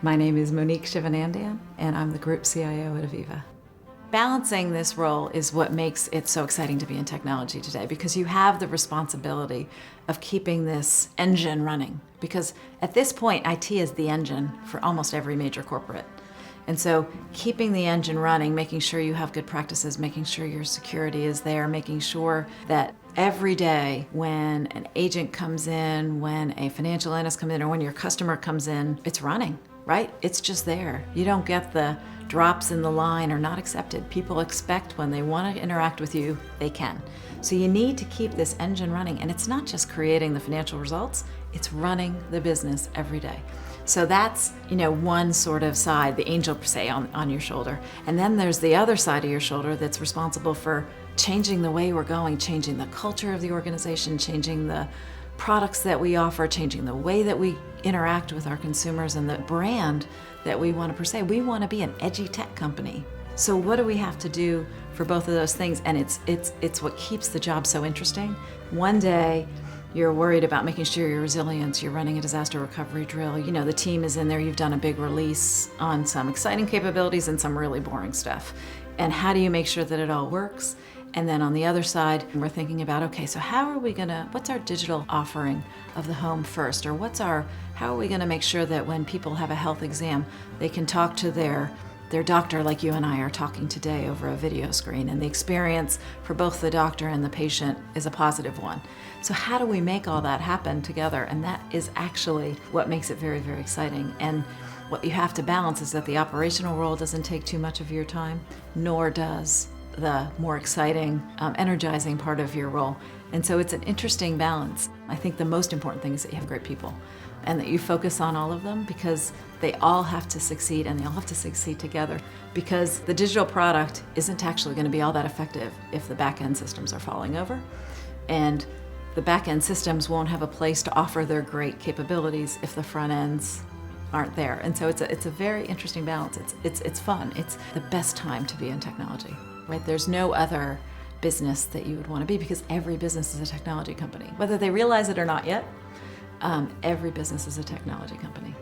My name is Monique Shivanandan, and I'm the Group CIO at Aviva. Balancing this role is what makes it so exciting to be in technology today, because you have the responsibility of keeping this engine running. Because at this point, IT is the engine for almost every major corporate. And so keeping the engine running, making sure you have good practices, making sure your security is there, making sure that every day when an agent comes in, when a financial analyst comes in, or when your customer comes in, it's running, right? It's just there. You don't get the drops in the line are not accepted. People expect when they want to interact with you, they can. So you need to keep this engine running, and it's not just creating the financial results, it's running the business every day. So that's, one sort of side, the angel per se on your shoulder. And then there's the other side of your shoulder that's responsible for changing the way we're going, changing the culture of the organization, changing the products that we offer, changing the way that we interact with our consumers and the brand that we want to pursue. We want to be an edgy tech company. So what do we have to do for both of those things? And it's what keeps the job so interesting. One day, you're worried about making sure you're resilient, you're running a disaster recovery drill, the team is in there, you've done a big release on some exciting capabilities and some really boring stuff. And how do you make sure that it all works? And then on the other side, we're thinking about, okay, so what's our digital offering of the home first? Or how are we gonna make sure that when people have a health exam, they can talk to their doctor like you and I are talking today over a video screen, and the experience for both the doctor and the patient is a positive one. So how do we make all that happen together? And that is actually what makes it very, very exciting. And what you have to balance is that the operational role doesn't take too much of your time, nor does the more exciting, energizing part of your role. And so it's an interesting balance. I think the most important thing is that you have great people and that you focus on all of them, because they all have to succeed and they all have to succeed together, because the digital product isn't actually going to be all that effective if the back-end systems are falling over, and the back-end systems won't have a place to offer their great capabilities if the front ends aren't there. And so it's a very interesting balance. It's fun. It's the best time to be in technology, right? There's no other business that you would want to be, because every business is a technology company. Whether they realize it or not yet, every business is a technology company.